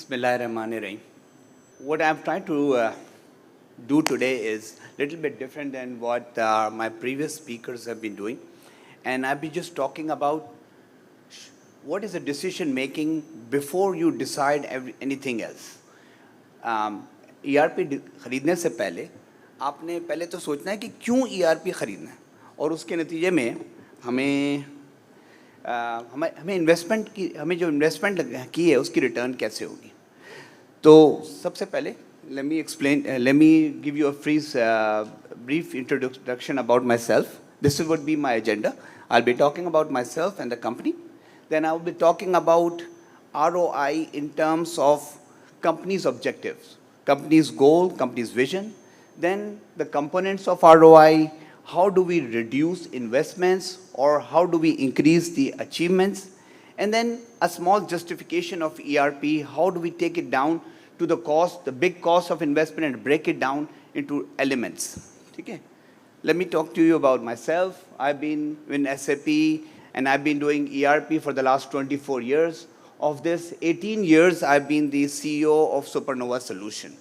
Bismillahirrahmanirrahim. What I'm trying to do today is a little bit different than what my previous speakers have been doing. And I'll be just talking about what is the decision making before you decide anything else. ERP खरीदने से पहले आपने पहले तो सोचना है कि क्यों ERP खरीदना है और उसके नतीजे में हमें हमें हमें जो इन्वेस्टमेंट की है उसकी रिटर्न कैसे होगी. तो सबसे पहले let me give you a brief introduction about myself. This would be my agenda. I'll be talking about myself and the company. Then I will be talking about ROI in terms of company's objectives, company's goal, company's vision. Then the components of ROI, how do we reduce investments or how do we increase the achievements? And then a small justification of ERP, how do we take it down to the cost, the big cost of investment and break it down into elements. Okay? Let me talk to you about myself. I've been in SAP and I've been doing ERP for the last 24 years. Of this, 18 years I've been the CEO of SuperNova solution.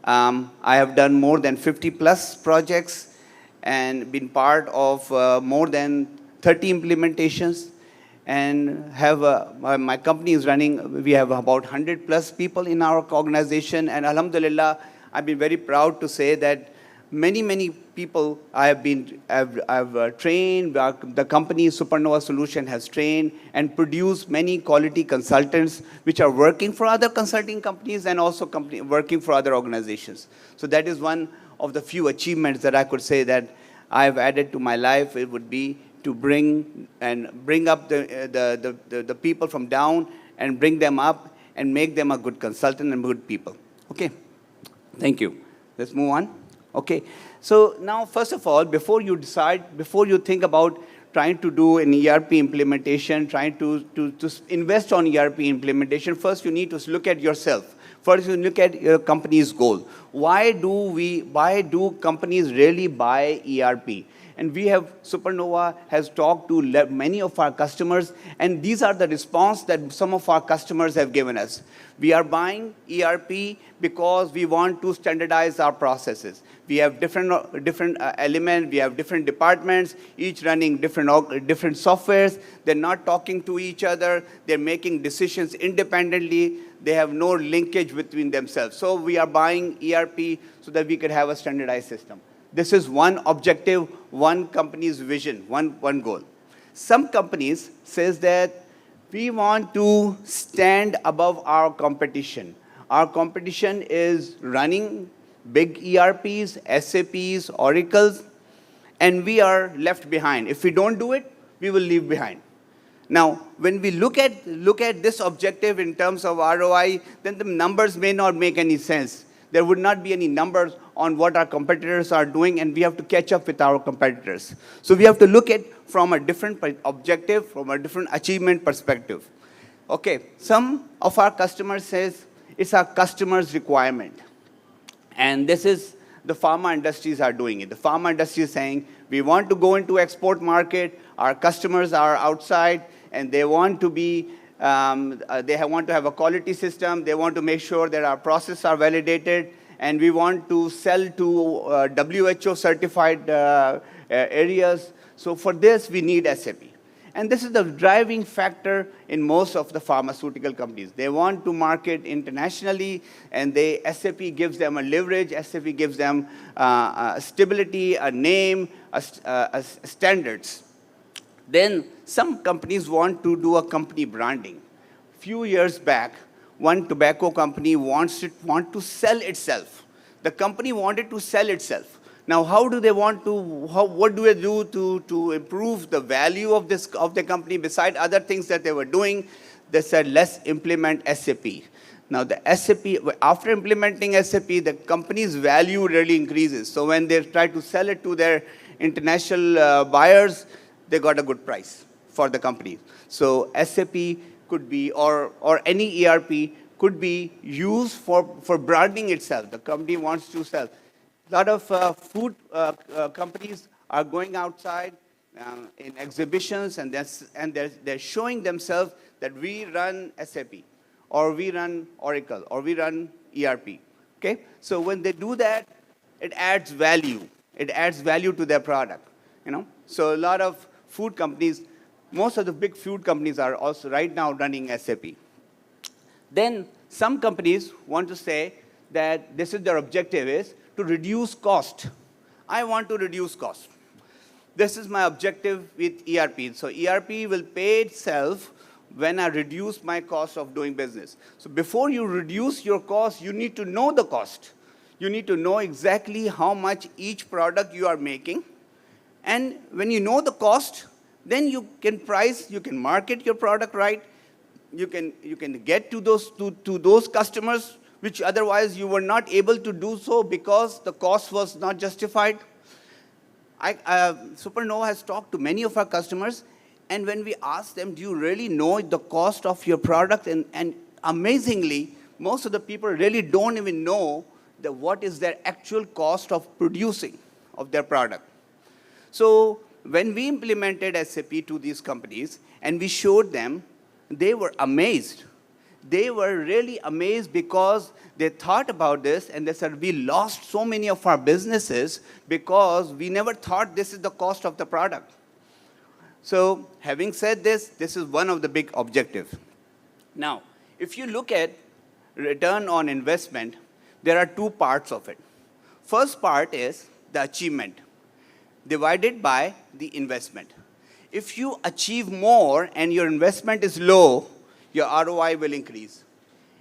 I have done more than 50 plus projects and been part of more than 30 implementations. And have my company is running, we have about 100 plus people in our organization. And alhamdulillah, I've been very proud to say that many people I've trained, the company SuperNova Solution has trained and produced many quality consultants which are working for other consulting companies and also working for other organizations. So that is one of the few achievements that I could say that I've added to my life. It would be to bring up the people from down and bring them up and make them a good consultant and good people. Okay, thank you. Let's move on. Okay, so now first of all, before you think about trying to do an ERP implementation, trying to invest on ERP implementation, first you need to look at yourself. First, you look at your company's goal. Why do companies really buy ERP? And we have, SuperNova has talked to many of our customers, and these are the response that some of our customers have given us. We are buying ERP because we want to standardize our processes. We have different elements, we have different departments, each running different softwares. They're not talking to each other. They're making decisions independently. They have no linkage between themselves. So we are buying ERP so that we could have a standardized system. This is one objective, one company's vision, one goal. Some companies says that we want to stand above our competition. Our competition is running big ERPs, SAPs, Oracles, and we are left behind. If we don't do it, we will leave behind. Now, when we look at this objective in terms of ROI, then the numbers may not make any sense. There would not be any numbers on what our competitors are doing, and we have to catch up with our competitors. So we have to look at from a different objective, from a different achievement perspective. Okay, some of our customers says it's our customer's requirement. And this is the pharma industries are doing it. The pharma industry is saying, we want to go into export market, our customers are outside, and they want to be want to have a quality system. They want to make sure that our processes are validated, and we want to sell to WHO certified areas. So for this, we need SAP. And this is the driving factor in most of the pharmaceutical companies. They want to market internationally, and SAP gives them a leverage. SAP gives them stability, a name, standards. Then some companies want to do a company branding. Few years back, one tobacco company want to sell itself. The company wanted to sell itself. Now, what do they do to improve the value of the company beside other things that they were doing? They said, let's implement SAP. Now, the SAP, after implementing SAP, the company's value really increases. So when they try to sell it to their international buyers, they got a good price for the company. So SAP could be, or any ERP could be used for branding itself. The company wants to sell. A lot of food companies are going outside in exhibitions, and they're showing themselves that we run SAP. or we run Oracle, or we run ERP. Okay? So when they do that, it adds value. It adds value to their product. So a lot of food companies, most of the big food companies are also right now running SAP. Then some companies want to say that this is their objective is to reduce cost. I want to reduce cost. This is my objective with ERP. So ERP will pay itself when I reduce my cost of doing business. So before you reduce your cost, you need to know the cost. You need to know exactly how much each product you are making. And when you know the cost, then you can price, you can market your product right, you can get to those customers which otherwise you were not able to do so because the cost was not justified. SuperNova has talked to many of our customers, and when we ask them, do you really know the cost of your product? And amazingly, most of the people really don't even know what is their actual cost of producing of their product. So when we implemented SAP to these companies and we showed them, they were amazed. They were really amazed because they thought about this and they said, we lost so many of our businesses because we never thought this is the cost of the product. So having said this, this is one of the big objectives. Now, if you look at return on investment, there are two parts of it. First part is the achievement divided by the investment. If you achieve more and your investment is low, your ROI will increase.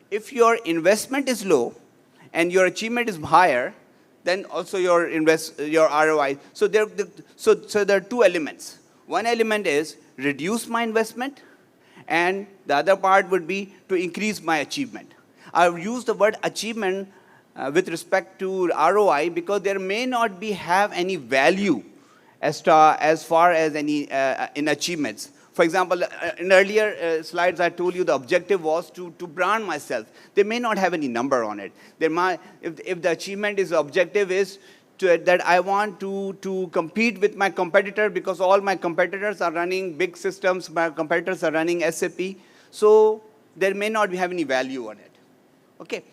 If your investment is low and your achievement is higher, then also your ROI. So there are two elements. One element is reduce my investment, and the other part would be to increase my achievement. I've used the word achievement with respect to ROI because there may not have any value as far as any in achievements. For example, in earlier slides, I told you the objective was to brand myself. They may not have any number on it. If the achievement is objective is that I want to compete with my competitor because all my competitors are running big systems, my competitors are running SAP, so there may not have any value on it. Okay,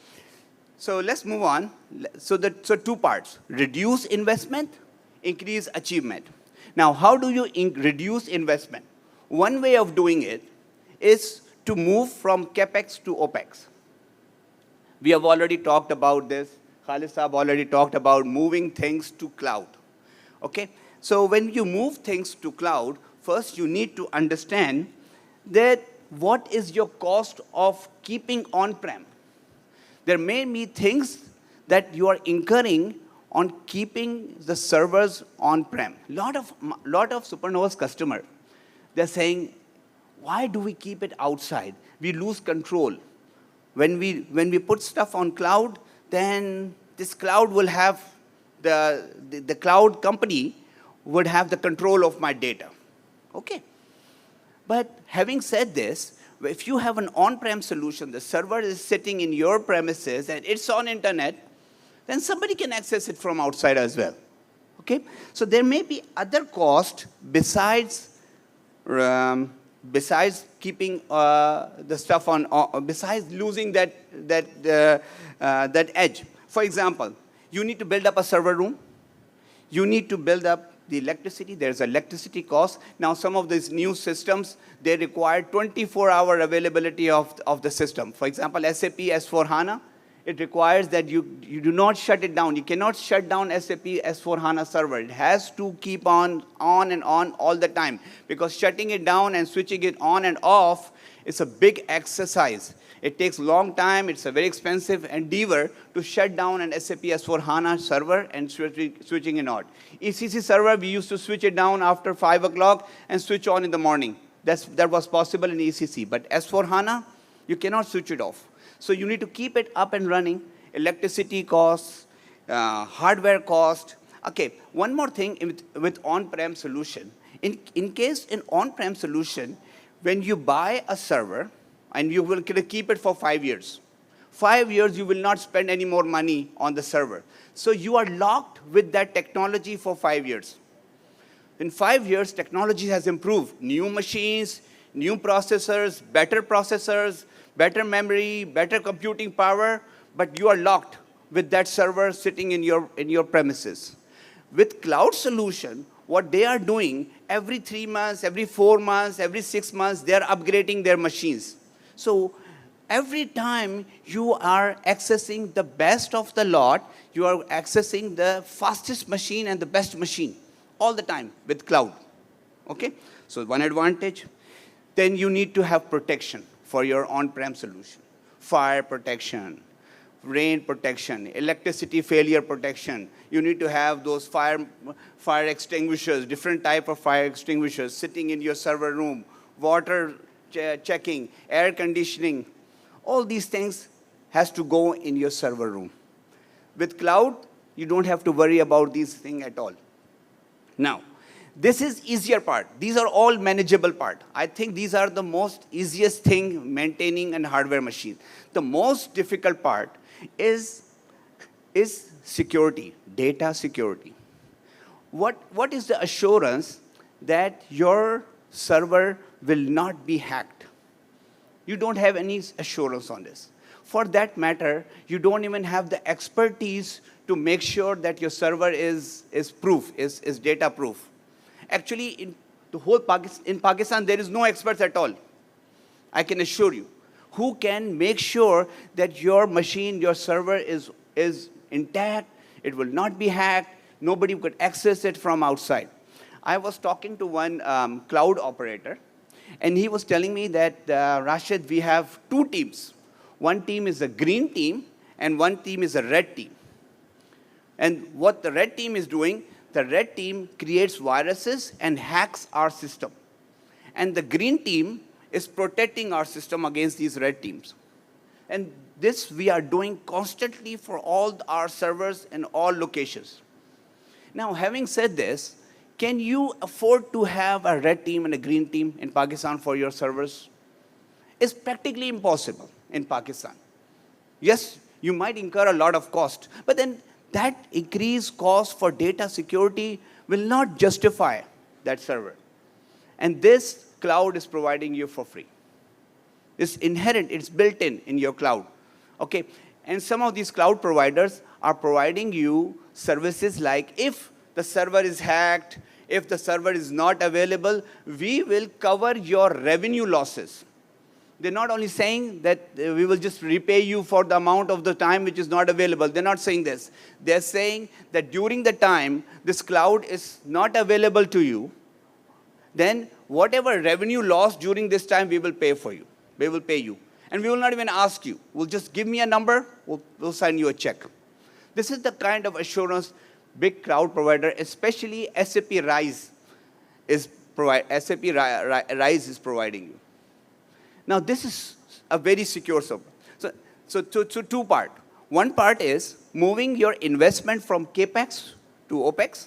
so let's move on. So two parts: reduce investment, increase achievement. Now, how do you reduce investment? One way of doing it is to move from CapEx to OpEx. We have already talked about this. Khalid Saab already talked about moving things to cloud. Okay? So when you move things to cloud, first you need to understand that what is your cost of keeping on-prem. There may be things that you are incurring on keeping the servers on-prem. Lot of SuperNova's customers, they're saying, why do we keep it outside? We lose control. When we put stuff on cloud, then this cloud will have, the cloud company would have the control of my data. Okay. But having said this, if you have an on-prem solution, the server is sitting in your premises and it's on internet, then somebody can access it from outside as well. Okay? So there may be other costs besides keeping the stuff on, besides losing that edge. For example, you need to build up a server room. You need to build up the electricity. There's electricity cost. Now, some of these new systems, they require 24-hour availability of the system. For example, SAP S4HANA, it requires that you do not shut it down. You cannot shut down SAP S4HANA server. It has to keep on and on all the time, because shutting it down and switching it on and off is a big exercise. It takes a long time. It's a very expensive endeavor to shut down an SAP S4HANA server and switching it on. ECC server, we used to switch it down after 5 o'clock and switch on in the morning. That was possible in ECC. But S4HANA, you cannot switch it off. So you need to keep it up and running. Electricity costs, hardware cost. Okay, one more thing with on-prem solution. In case in on-prem solution, when you buy a server, and you will keep it for 5 years. 5 years, you will not spend any more money on the server. So you are locked with that technology for 5 years. In 5 years, technology has improved. New machines, new processors, better processors, better memory, better computing power, but you are locked with that server sitting in your premises. With cloud solution, what they are doing, every 3 months, every 4 months, every 6 months, they are upgrading their machines. So every time you are accessing the best of the lot, you are accessing the fastest machine and the best machine all the time with cloud. Okay? So one advantage. Then you need to have protection for your on-prem solution. Fire protection, rain protection, electricity failure protection. You need to have those fire extinguishers, different type of fire extinguishers sitting in your server room, water checking, air conditioning. All these things has to go in your server room. With cloud, you don't have to worry about these things at all. Now, this is easier part. These are all manageable part. I think these are the most easiest thing maintaining a hardware machine. The most difficult part is security, data security. What is the assurance that your server will not be hacked? You don't have any assurance on this. For that matter, you don't even have the expertise to make sure that your server is data proof. Actually, in the whole in Pakistan, there is no experts at all. I can assure you. Who can make sure that your machine, your server is intact, it will not be hacked, nobody could access it from outside. I was talking to one cloud operator, and he was telling me that, Rashid, we have 2 teams. One team is a green team, and one team is a red team. And what the red team is doing, the red team creates viruses and hacks our system. And the green team is protecting our system against these red teams. And this we are doing constantly for all our servers in all locations. Now, having said this, can you afford to have a red team and a green team in Pakistan for your servers? It's practically impossible in Pakistan. Yes, you might incur a lot of cost, but then that increased cost for data security will not justify that server. And this cloud is providing you for free. It's inherent, it's built in your cloud. Okay, and some of these cloud providers are providing you services like, if the server is hacked, if the server is not available, we will cover your revenue losses. They're not only saying that we will just repay you for the amount of the time which is not available. They're not saying this. They're saying that during the time this cloud is not available to you, then whatever revenue loss during this time, we will pay for you. We will pay you. And we will not even ask you. We'll just give me a number, we'll send you a check. This is the kind of assurance big cloud provider, especially SAP Rise is providing you. Now, this is a very secure server. So 2 parts. One part is moving your investment from CAPEX to OPEX.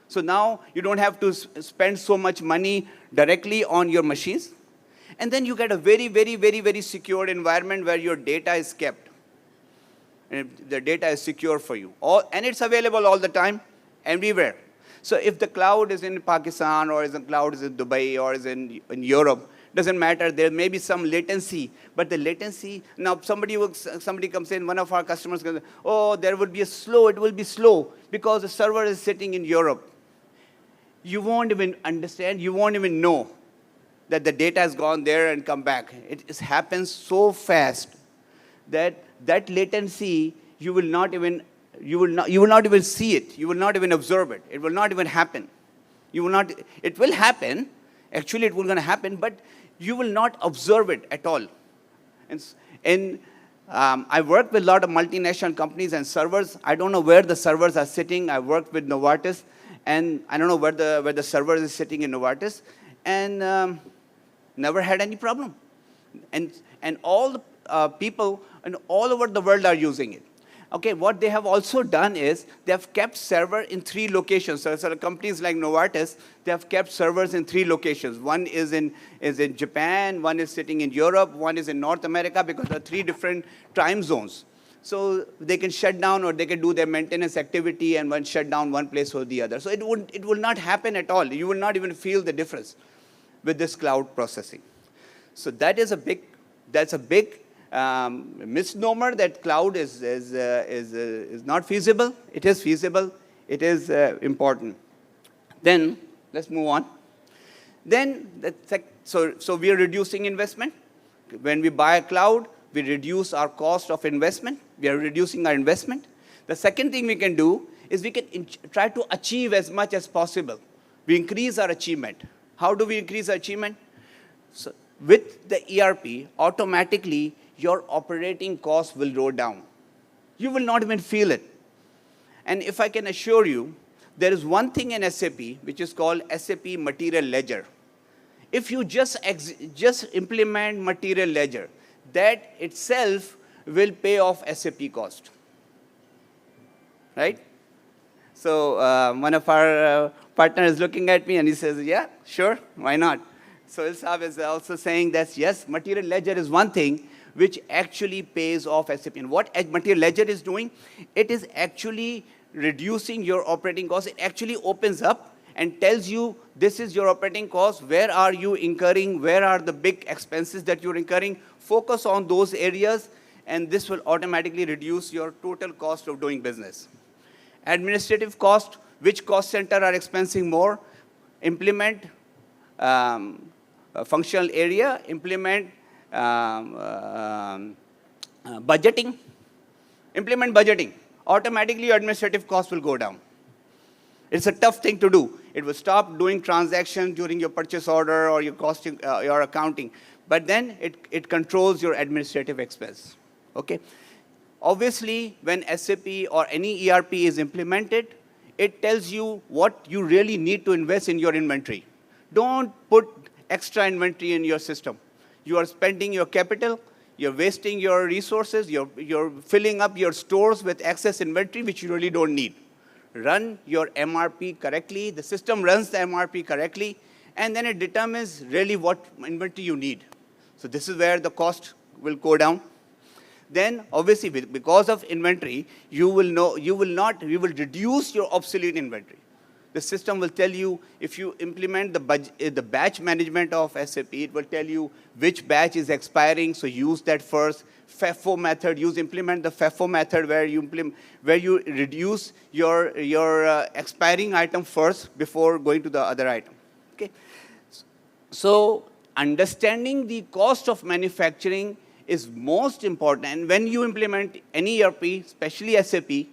So now you don't have to spend so much money directly on your machines. And then you get a very, very, very, very secure environment where your data is kept. And the data is secure for you. And it's available all the time, everywhere. So if the cloud is in Pakistan, or if the cloud is in Dubai, or is in Europe, doesn't matter. There may be some latency, but the latency, now somebody comes in, one of our customers goes, oh, it will be slow because the server is sitting in Europe. You won't even understand, you won't even know that the data has gone there and come back. It happens so fast that latency, you will not even see it. You will not even observe it. It will not even happen. It will happen. Actually, it will going to happen, but you will not observe it at all. And I work with a lot of multinational companies and servers. I don't know where the servers are sitting. I worked with Novartis, and I don't know where the server is sitting in Novartis, and never had any problem. And all the people and all over the world are using it. Okay, what they have also done is they have kept server in 3 locations. So companies like Novartis, they have kept servers in 3 locations. One is in Japan, one is sitting in Europe, one is in North America, because there are 3 different time zones. So they can shut down, or they can do their maintenance activity and shut down one place or the other. So it will not happen at all. You will not even feel the difference with this cloud processing. So that's a big misnomer that cloud is not feasible. It is feasible. It is important. Then let's move on. Then so we are reducing investment. When we buy a cloud, we reduce our cost of investment. We are reducing our investment. The second thing we can do is we can try to achieve as much as possible. We increase our achievement. How do we increase our achievement? So with the ERP, automatically your operating costs will go down. You will not even feel it. And if I can assure you, there is one thing in SAP which is called SAP Material Ledger. If you just implement Material Ledger, that itself will pay off SAP cost. Right? So one of our partners is looking at me and he says, yeah, sure, why not? So Ilsab is also saying that, yes, Material Ledger is one thing which actually pays off SAP. And what Material Ledger is doing, it is actually reducing your operating costs. It actually opens up and tells you, this is your operating cost, where are you incurring, where are the big expenses that you're incurring. Focus on those areas, and this will automatically reduce your total cost of doing business. Administrative cost, which cost center are expensing more? Implement functional area, implement budgeting. Implement budgeting. Automatically, your administrative cost will go down. It's a tough thing to do. It will stop doing transactions during your purchase order or your costing, your accounting. But then it controls your administrative expense. Okay? Obviously, when SAP or any ERP is implemented, it tells you what you really need to invest in your inventory. Don't put extra inventory in your system. You are spending your capital, you're wasting your resources, you're filling up your stores with excess inventory which you really don't need. Run your MRP correctly, the system runs the MRP correctly, and then it determines really what inventory you need. So this is where the cost will go down. Then obviously because of inventory, you will reduce your obsolete inventory. The system will tell you, if you implement the batch management of SAP, it will tell you which batch is expiring, so use that first. FIFO method, implement the FIFO method where you reduce your expiring item first before going to the other item. Okay? So understanding the cost of manufacturing is most important. And when you implement any ERP, especially SAP,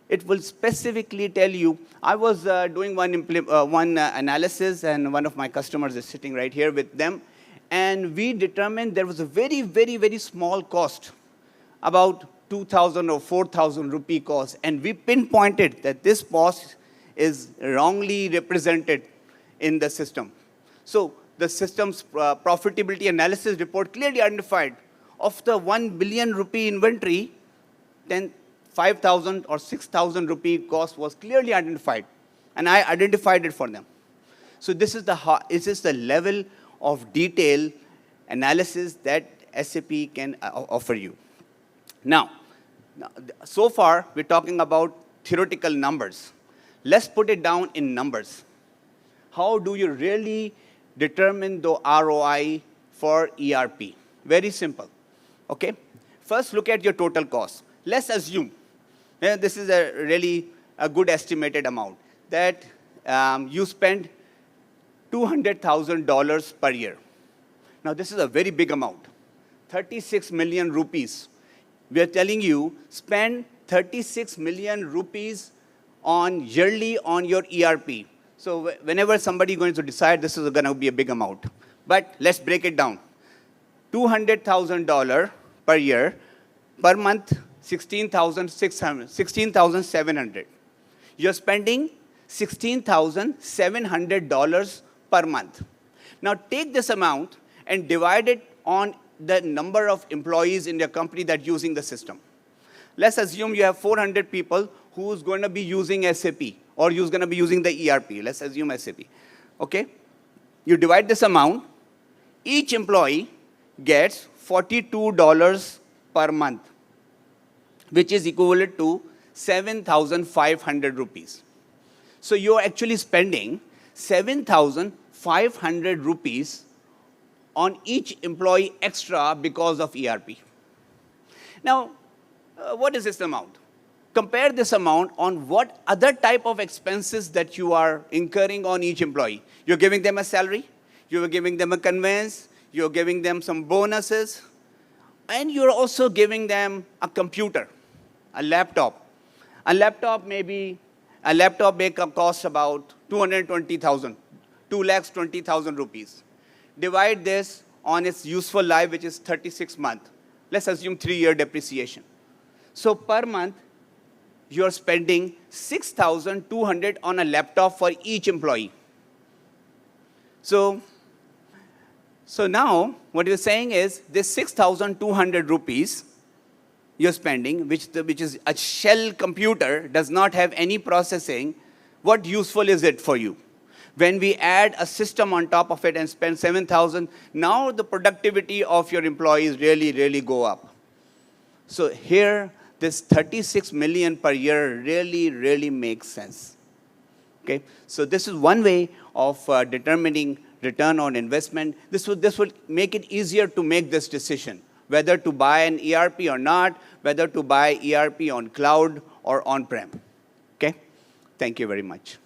it will specifically tell you. I was doing one analysis, and one of my customers is sitting right here with them. And we determined there was a very, very, very small cost, about 2,000 or 4,000 rupee cost. And we pinpointed that this cost is wrongly represented in the system. So the system's profitability analysis report clearly identified of the 1 billion rupee inventory, then 5,000 or 6,000 rupee cost was clearly identified. And I identified it for them. So this is the level of detail analysis that SAP can offer you. Now, so far, we're talking about theoretical numbers. Let's put it down in numbers. How do you really determine the ROI for ERP? Very simple. Okay? First, look at your total cost. Let's assume, this is really a good estimated amount, that you spend $200,000 per year. Now, this is a very big amount, 36 million rupees. We are telling you, spend 36 million rupees yearly on your ERP. So whenever somebody is going to decide, this is going to be a big amount. But let's break it down. $200,000 per year, per month, 16,700. You're spending $16,700 per month. Now take this amount and divide it on the number of employees in your company that are using the system. Let's assume you have 400 people who's going to be using SAP or who's going to be using the ERP. Let's assume SAP. Okay? You divide this amount. Each employee gets $42 per month, which is equivalent to 7,500 rupees. So you're actually spending 7,500 rupees on each employee extra because of ERP. Now, what is this amount? Compare this amount on what other type of expenses that you are incurring on each employee. You're giving them a salary, you're giving them a conveyance, you're giving them some bonuses, and you're also giving them a computer, a laptop. A laptop may cost about 220,000, 2,20,000 rupees. Divide this on its useful life, which is 36 months. Let's assume 3-year depreciation. So per month, you're spending 6,200 on a laptop for each employee. So now, what you're saying is this 6,200 rupees you're spending, which is a shell computer, does not have any processing. What useful is it for you? When we add a system on top of it and spend 7,000, now the productivity of your employees really go up. So here, this 36 million per year really makes sense. Okay? So this is one way of determining return on investment. This will make it easier to make this decision, whether to buy an ERP or not, whether to buy ERP on cloud or on-prem. Okay? Thank you very much.